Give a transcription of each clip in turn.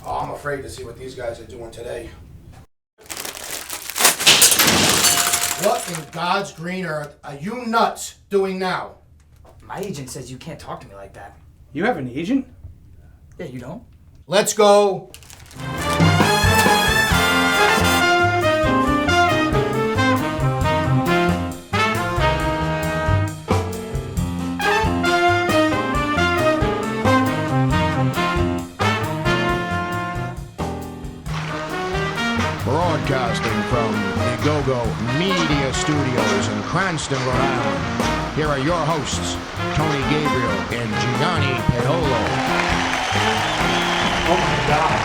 Oh, I'm afraid to see what these guys are doing today. What in God's green earth are you nuts doing now? My agent says you can't talk to me like that. You have an agent? Yeah, you don't? Let's go. Broadcasting from the GoGo Media Studios in Cranston, Rhode Island. Here are your hosts, Tony Gabriel and Gianni Paolo. Oh my God.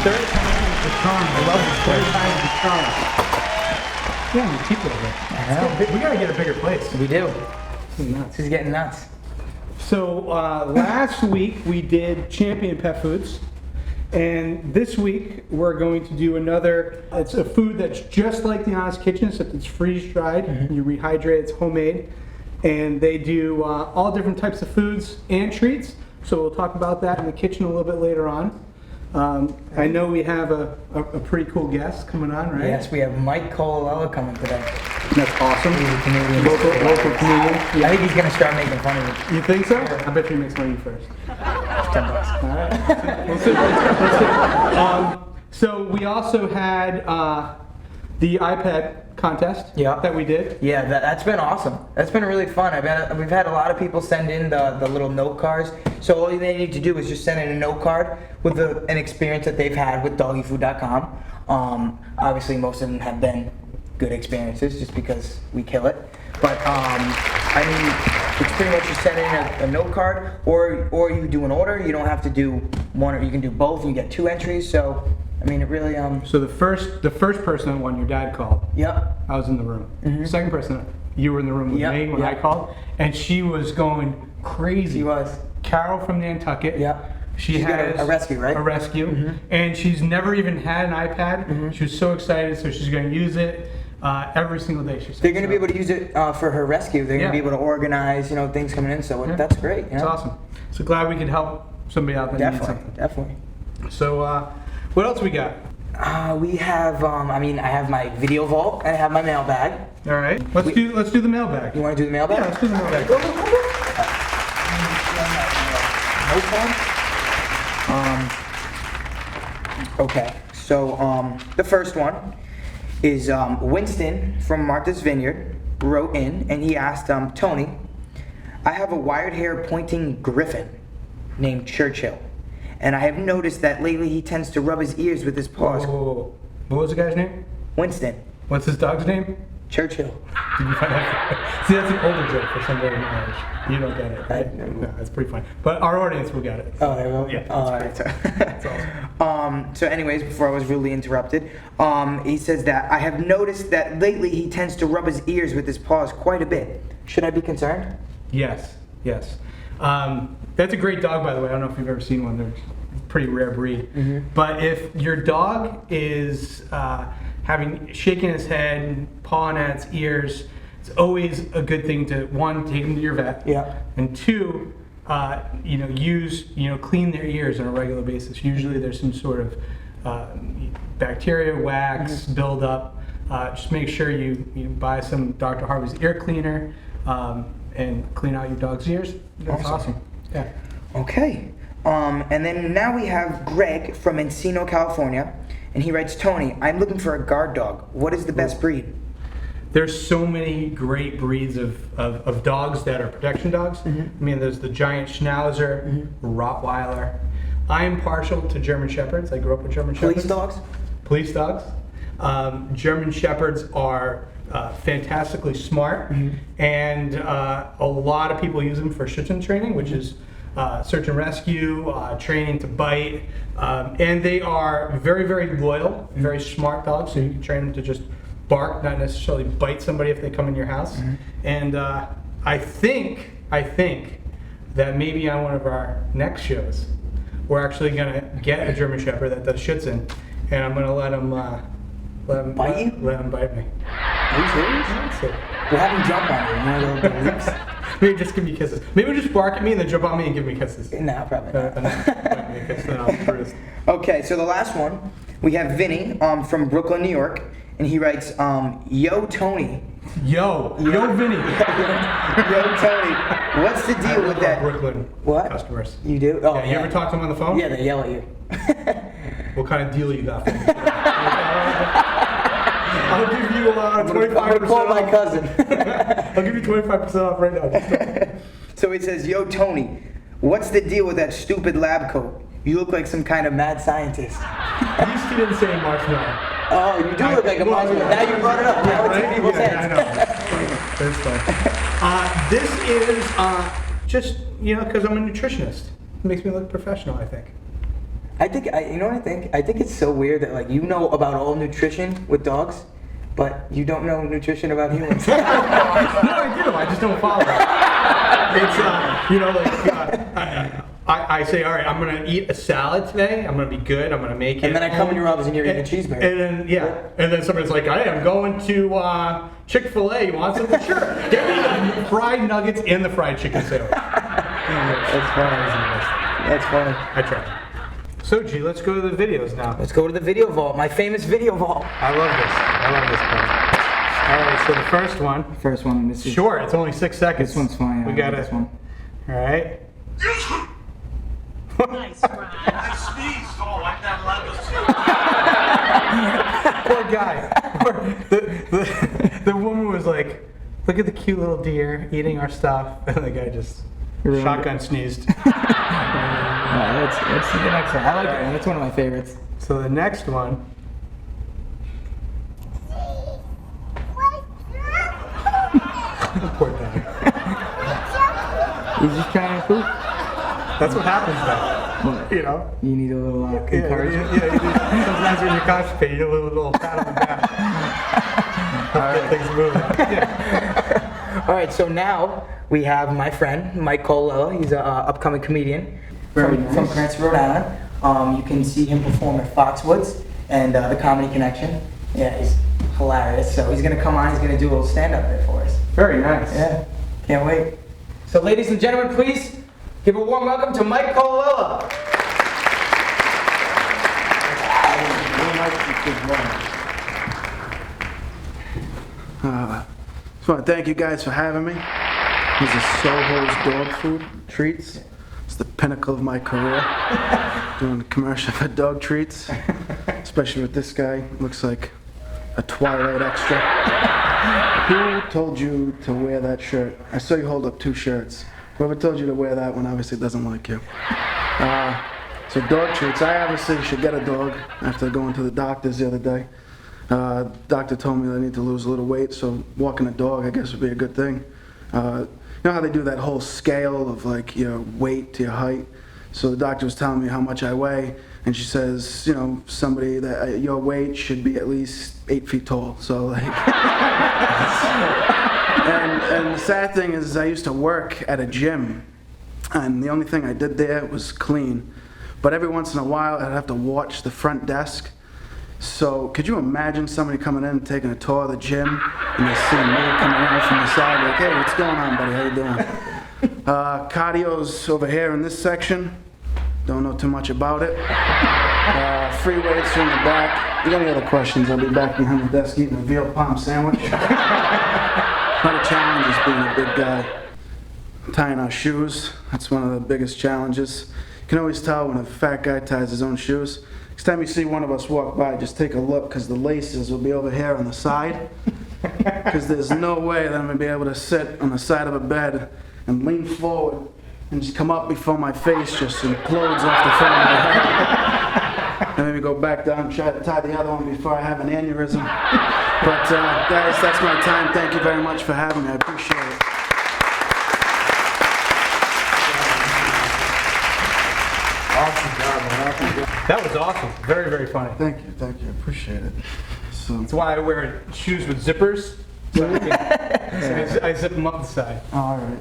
Third time the charm. I love it. Third time the charm. Yeah, the people over there. We gotta get a bigger place. We do. Nuts. She's getting nuts. So last week we did Champion Pet Foods. And this week we're going to do another, it's a food that's just like the Honest Kitchen, except it's freeze-dried, you rehydrate, it's homemade. And they do all different types of foods and treats. So we'll talk about that in the kitchen a little bit later on. I know we have a pretty cool guest coming on, right? Yes, we have Mike Colalella coming today. That's awesome. He's a Canadian. Local comedian. I think he's going to start making fun of you. You think so? I bet you he makes fun of you first. $10. All right. We'll see. So we also had the iPad contest that we did. Yeah, that's been awesome. That's been really fun. We've had a lot of people send in the little note cards. So all they need to do is just send in a note card with an experience that they've had with doggyfood.com. Obviously, most of them have been good experiences just because we kill it. But I mean, it's pretty much you send in a note card, or you do an order. You don't have to do one, or you can do both. And you get 2 entries. So I mean, it really So the first person that won, your dad called. Yep. I was in the room. The second person, you were in the room with me when I called, and she was going crazy. She was. Carol from Nantucket. Yep. She's got a rescue, right? A rescue, and she's never even had an iPad. She was so excited, so she's going to use it every single day. She said. They're going to be able to use it for her rescue. They're going to be able to organize, things coming in. So that's great. It's awesome. So glad we could help somebody out that needs something. Definitely. So what else we got? We have. I have my video vault. And I have my mailbag. All right. Let's do the mailbag. You want to do the mailbag? Yeah, let's do the mailbag. Okay. So the first one is Winston from Martha's Vineyard wrote in, and he asked Tony, I have a wired hair pointing griffin named Churchill, and I have noticed that lately he tends to rub his ears with his paws. Whoa. What was the guy's name? Winston. What's his dog's name? Churchill. Did you find out? See, that's an older joke for somebody my age. You don't get it, right? No, that's pretty funny. But our audience will get it. Oh, they will? Yeah. That's awesome. So anyways, before I was rudely interrupted, he says that I have noticed that lately he tends to rub his ears with his paws quite a bit. Should I be concerned? Yes. That's a great dog, by the way. I don't know if you've ever seen one. They're a pretty rare breed. But if your dog is shaking his head, pawing at its ears, it's always a good thing to, one, take them to your vet. Yeah. And two, clean their ears on a regular basis. Usually there's some sort of bacteria, wax, buildup. Just make sure you buy some Dr. Harvey's ear cleaner and clean out your dog's ears. That's awesome. Yeah. Okay. And then now we have Greg from Encino, California, and he writes, Tony, I'm looking for a guard dog. What is the best breed? There's so many great breeds of dogs that are protection dogs. I mean, there's the giant Schnauzer, Rottweiler. I'm partial to German Shepherds. I grew up with German Shepherds. Police dogs. German Shepherds are fantastically smart, and a lot of people use them for Schützen training, which is search and rescue, training to bite, and they are very, very loyal, very smart dogs, so you can train them to just bark, not necessarily bite somebody if they come in your house. And I think that maybe on one of our next shows, we're actually going to get a German Shepherd that does Schützen, and I'm going to let him bite you? Let him bite me. Are you serious? We'll have him jump on you. Little leaps. Maybe just give me kisses. Maybe just bark at me and then jump on me and give me kisses. No, probably not. Bite me a kiss, then so the last one, we have Vinny from Brooklyn, New York, and he writes, Yo, Tony. Yo, Vinny. Yo, Tony, what's the deal with that? Brooklyn What? customers. You do? Oh, Yeah, you ever talk to them on the phone? Yeah, they yell at you. What kind of deal you got for me? I'll give you 25% I'm gonna call my off. cousin. I'll give you 25% off right now. So it says, Yo, Tony, what's the deal with that stupid lab coat? You look like some kind of mad scientist. At least he didn't say marshmallow. Oh, you do look like a marshmallow. Now you brought it up. Now it's in people's heads. I know. That's fine. This is just, because I'm a nutritionist. It makes me look professional, I think. You know what I think? I think it's so weird that like you know about all nutrition with dogs, but you don't know nutrition about humans. No, I do. I just don't follow it. It's, I say, all right, I'm going to eat a salad today. I'm going to be good. I'm going to make it. And then I come in your office and you're eating a cheeseburger. And then, and then somebody's like, hey, I'm going to Chick-fil-A. You want something? Sure. Get me the fried nuggets and the fried chicken sandwich. That's funny. That's funny. I try. So, G, let's go to the videos now. Let's go to the video vault, my famous video vault. I love this part. All right, so the first one. First one, this is Short, it's only 6 seconds. This one's fine. We got this one. All right. Nice, Ron. I sneezed. Oh, I'm not allowed to sneeze. Poor guy. The woman was like, look at the cute little deer eating our stuff. And the guy just shotgun sneezed. Let's see the next one. I like it. That's one of my favorites. So the next one. Poor guy. He's just trying to poop. That's what happens now. You need a little encouragement. Sometimes when you're constipated, you need a little pat on the back. Get things moving. Yeah. All right, so now we have my friend Mike Colalella. He's an upcoming comedian from Cranston, Rhode Island. You can see him perform at Foxwoods and the Comedy Connection. Yeah, he's hilarious. So he's gonna come on. He's gonna do a little stand-up there for us. Very nice. Yeah, can't wait. So, ladies and gentlemen, please give a warm welcome to Mike Colalella. Just want to thank you guys for having me. This is Sojos Dog Food Treats. It's the pinnacle of my career, doing a commercial for dog treats, especially with this guy. Looks like a Twilight extra. Who told you to wear that shirt? I saw you hold up 2 shirts. Whoever told you to wear that one obviously doesn't like you. So dog treats. I obviously should get a dog after going to the doctors the other day. Doctor told me that I need to lose a little weight, so walking a dog I guess would be a good thing. You know how they do that whole scale of like your weight to your height? So the doctor was telling me how much I weigh, and she says, somebody that your weight should be at least 8 feet tall. So like, and the sad thing is I used to work at a gym, and the only thing I did there was clean. But every once in a while I'd have to watch the front desk. So could you imagine somebody coming in and taking a tour of the gym, and they see me coming around from the side like, hey, what's going on, buddy? How you doing? Cardio's over here in this section. Don't know too much about it. Free weights are in the back. If you got any other questions, I'll be back behind the desk eating a veal palm sandwich. Not a challenge is being a big guy. Tying our shoes, that's one of the biggest challenges. You can always tell when a fat guy ties his own shoes. Next time you see one of us walk by, just take a look, because the laces will be over here on the side. Because there's no way that I'm going to be able to sit on the side of a bed and lean forward and just come up before my face just implodes off the front of my head. And maybe go back down and try to tie the other one before I have an aneurysm. But guys, that's my time. Thank you very much for having me. I appreciate it. Awesome job, man. Awesome job. That was awesome. Very, very funny. Thank you. I appreciate it. So, That's why I wear shoes with zippers. So I zip them up the side. all right.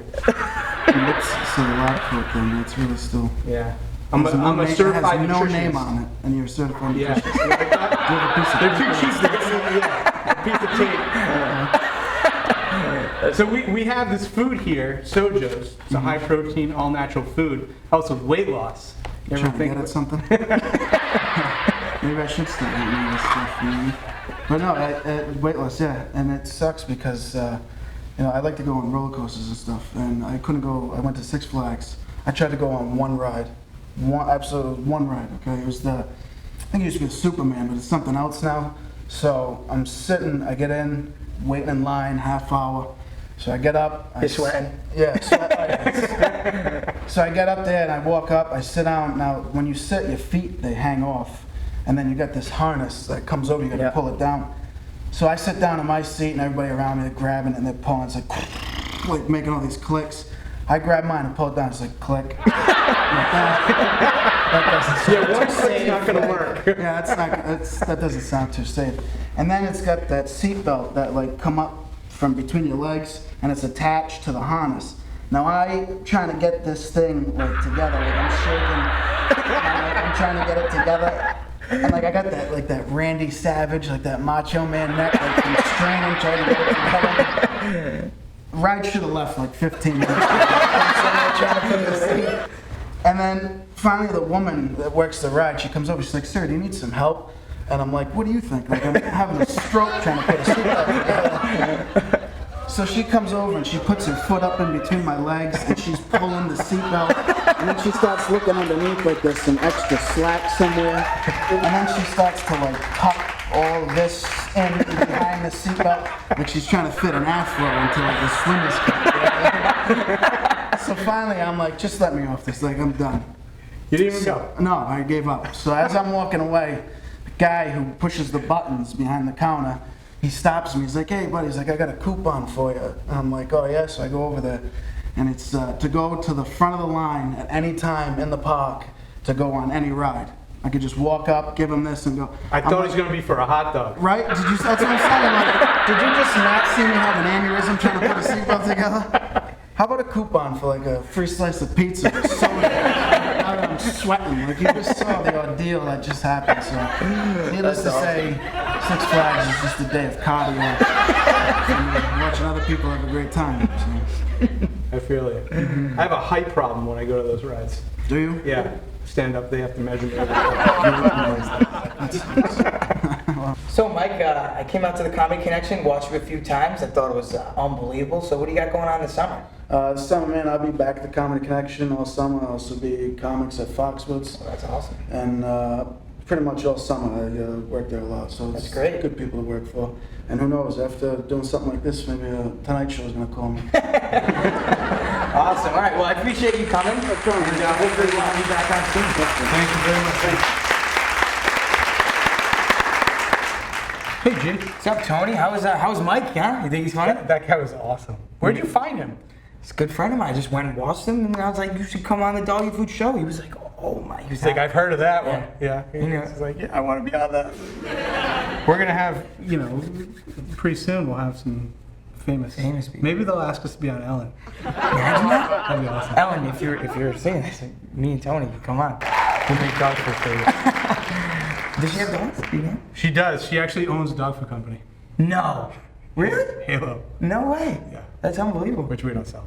And it's a lab coat thing. That's really still. Yeah. I'm a certified It has no nutritionist. name on it, and you're a certified Yeah. nutritionist. Like that? They're too cheap to get a piece of tape. So we have this food here, Sojos. It's a high protein, all natural food. Helps with weight loss. You ever Trying to think get at something? Maybe I should start eating all this stuff, man. But no, weight loss, yeah. And it sucks because, I like to go on roller coasters and stuff. And I couldn't go, I went to Six Flags. I tried to go on one ride. One ride, okay? It was I think it used to be Superman, but it's something else now. So I'm sitting, I get in, waiting in line, half hour. So I get up. You're sweating. Yeah, so I get up there and I walk up, I sit down. Now, when you sit, your feet, they hang off. And then you got this harness that comes over, you gotta pull it down. So I sit down in my seat and everybody around me, they're grabbing it and they're pulling. It's like making all these clicks. I grab mine and pull it down, it's like click. Like that doesn't sound One click's not gonna work. Yeah, that doesn't sound too safe. And then it's got that seat belt that like come up from between your legs and it's attached to the harness. Now I'm trying to get this thing like together, like I'm shaking, and, I'm trying to get it together. And like I got that Randy Savage, like that Macho Man neck, like I'm straining, trying to get it together. Ride should have left like 15 minutes. Trying to put it asleep. And then finally the woman that works the ride, she comes over, she's like, "Sir, do you need some help?" And I'm like, "What do you think? Like I'm having a stroke trying to put a seatbelt together." So she comes over and she puts her foot up in between my legs and she's pulling the seatbelt. And then she starts looking underneath like there's some extra slack somewhere. And then she starts to like tuck all of this in behind the seatbelt. Like she's trying to fit an afro into like a swimmer's cap. So finally I'm like, just let me off this, like I'm done. You didn't even go? No, I gave up. So as I'm walking away, the guy who pushes the buttons behind the counter, he stops me. He's like, "Hey, buddy," he's like, "I got a coupon for you." And I'm like, "Oh, yeah." So I go over there, and it's to go to the front of the line at any time in the park to go on any ride. I could just walk up, give him this, and go. I thought it was going to be for a hot dog. Right? That's what I'm saying. Like, did you just not see me have an aneurysm trying to put a seatbelt together? How about a coupon for like a free slice of pizza or soda? I'm sweating. Like you just saw the ordeal that just happened. So, needless to say, Six Flags is just a day of cardio and watching other people have a great time. So. I feel it. I have a height problem when I go to those rides. Do you? Yeah. Stand up, they have to measure me. So Mike, I came out to the Comedy Connection, watched you a few times. I thought it was unbelievable. So what do you got going on this summer? This summer, man, I'll be back at the Comedy Connection all summer. I'll also be comics at Foxwoods. Oh, that's awesome. And pretty much all summer I work there a lot. So That's it's great. good people to work for. And who knows, after doing something like this, maybe Tonight Show is going to call me. Awesome. All right. Well, I appreciate you coming. And hopefully we'll have you back on soon. Thank you very much. Hey, G. What's up, Tony? How's Mike? Yeah, you think he's funny? That guy was awesome. Where'd you find him? He's a good friend of mine. I just went and watched him, and I was like, "You should come on the Doggy Food Show." He was like, "Oh my!" He's like, "I've heard of that one." Yeah. Yeah. He's like, "Yeah, I want to be on that." We're gonna have, pretty soon we'll have some famous people. Maybe they'll ask us to be on Ellen. Imagine that. That'd be awesome. Ellen, if you're seeing this, me and Tony, come on. We'll make dog food for you. Does she have dogs? Do you know? She does. She actually owns a dog food company. No. Really? Halo. No way. Yeah. That's unbelievable. Which we don't sell.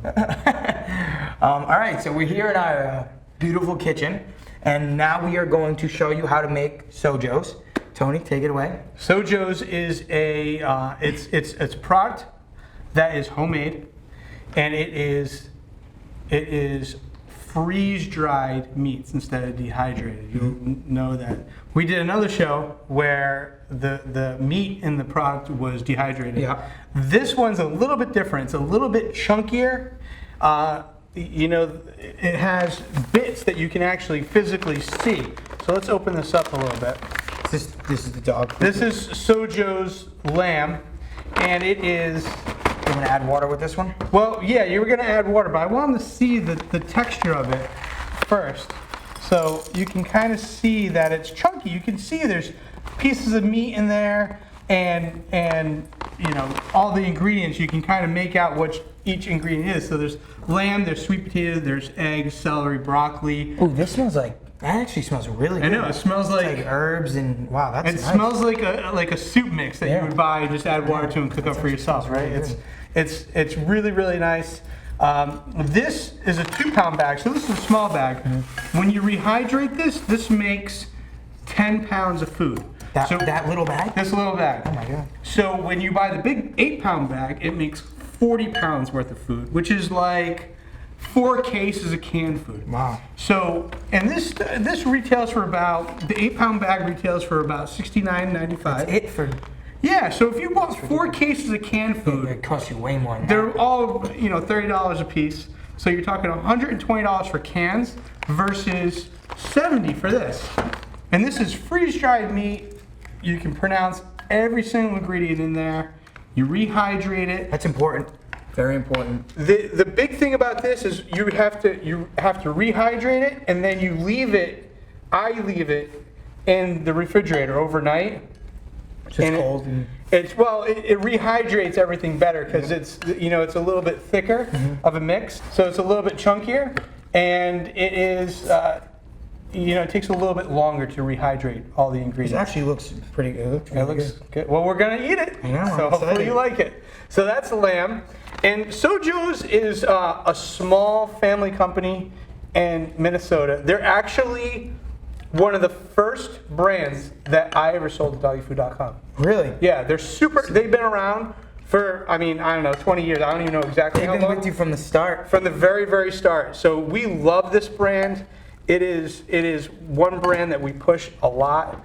All right, so we're here in our beautiful kitchen, and now we are going to show you how to make Sojos. Tony, take it away. Sojos is it's a product that is homemade, and it is freeze-dried meats instead of dehydrated. You'll know that. We did another show where the meat in the product was dehydrated. Yeah. This one's a little bit different. It's a little bit chunkier. It has bits that you can actually physically see. So let's open this up a little bit. This is the dog. This is Sojo's lamb, and it is. You want to add water with this one? Well, yeah, you were going to add water, but I wanted to see the texture of it first. So you can kind of see that it's chunky. You can see there's pieces of meat in there, and all the ingredients. You can kind of make out what each ingredient is. So there's lamb, there's sweet potato, there's eggs, celery, broccoli. Ooh, this smells like. That actually smells really good. I know, it smells It's like herbs and wow, that's it nice. smells like a soup mix that Yeah. you would buy and just add water to and cook up for yourself, right? really It's really, really nice. This is a 2-pound bag, so this is a small bag. When you rehydrate this makes 10 pounds of food. That little bag? This little bag. Oh my God. So when you buy the big 8-pound bag, it makes 40 pounds worth of food, which is like 4 cases of canned food. Wow. So, and this retails for about, the 8-pound bag retails for about $69.95. It for Yeah, so if you bought 4 cases of canned food, it costs you way more than that. they're all, $30 a piece. So you're talking $120 for cans versus $70 for this. And this is freeze-dried meat. You can pronounce every single ingredient in there. You rehydrate it. That's important. Very important. The big thing about this is you have to rehydrate it, and then you leave it. I leave it in the refrigerator overnight. Just And cold. It rehydrates everything better because it's it's a little bit thicker of a mix, so it's a little bit chunkier, and it is it takes a little bit longer to rehydrate all the It ingredients. actually looks pretty good. It looks good. Well, we're gonna eat it, I know, I'm so hopefully excited. you like it. So that's the lamb, and Sojos is a small family company in Minnesota. They're actually one of the first brands that I ever sold at doggyfood.com. Really? Yeah, they're super. They've been around for, I don't know, 20 years. I don't even know exactly They've how been long. with you from the start. From the very, very start. So we love this brand. It is one brand that we push a lot.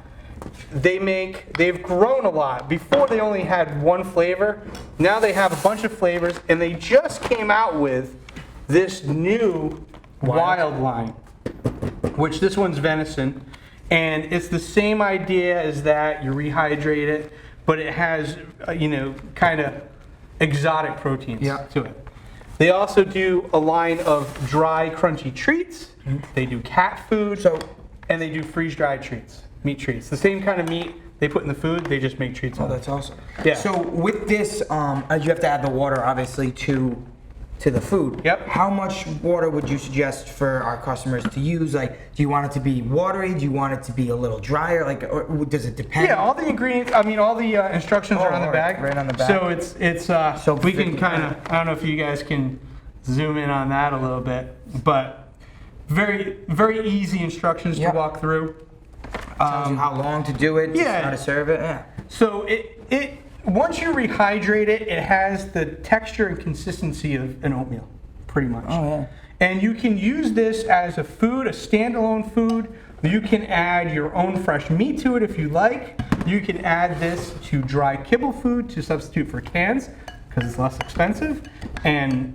They've grown a lot. Before they only had one flavor. Now they have a bunch of flavors, and they just came out with this new wild line, which this one's venison. And it's the same idea as that. You rehydrate it, but it has, kind of exotic proteins to it. They also do a line of dry, crunchy treats. They do cat food, and they do freeze-dried treats, meat treats. The same kind of meat they put in the food, they just make treats Oh, on it. that's awesome. Yeah. So with this, you have to add the water, obviously, to the food. Yep. How much water would you suggest for our customers to use? Like, do you want it to be watery? Do you want it to be a little drier? Like, or does it depend? Yeah, all the ingredients, all the instructions are on the alright, bag. right on the back. So it's So we can 50 kind of, I don't know if you guys can zoom in on that a little bit, but very, very easy instructions to Yep. walk through. Tells you how long to do it, yeah. how to serve it. Yeah. So it once you rehydrate it, it has the texture and consistency of an oatmeal, pretty much. Oh, yeah. And you can use this as a food, a standalone food. You can add your own fresh meat to it if you like. You can add this to dry kibble food to substitute for cans because it's less expensive and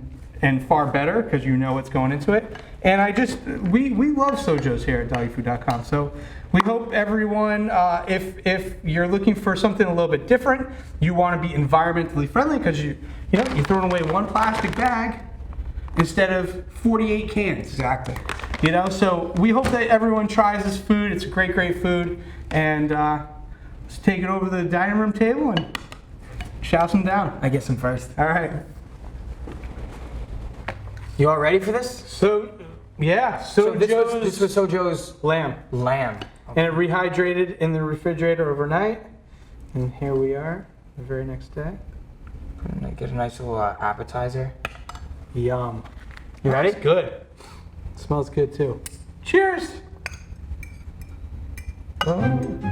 far better because you know what's going into it. And we love Sojos here at doggyfood.com. So we hope everyone, if you're looking for something a little bit different, you want to be environmentally friendly because you're throwing away one plastic bag instead of 48 cans. Exactly. So we hope that everyone tries this food. It's a great, great food. And let's take it over to the dining room table and chow some down. I get some first. All right. You all ready for this? So, yeah. So this was Sojo's lamb. lamb. And it rehydrated in the refrigerator overnight. And here we are, the very next day. Get a nice little appetizer. Yum. You ready? It's good. It smells good too. Cheers! Oh.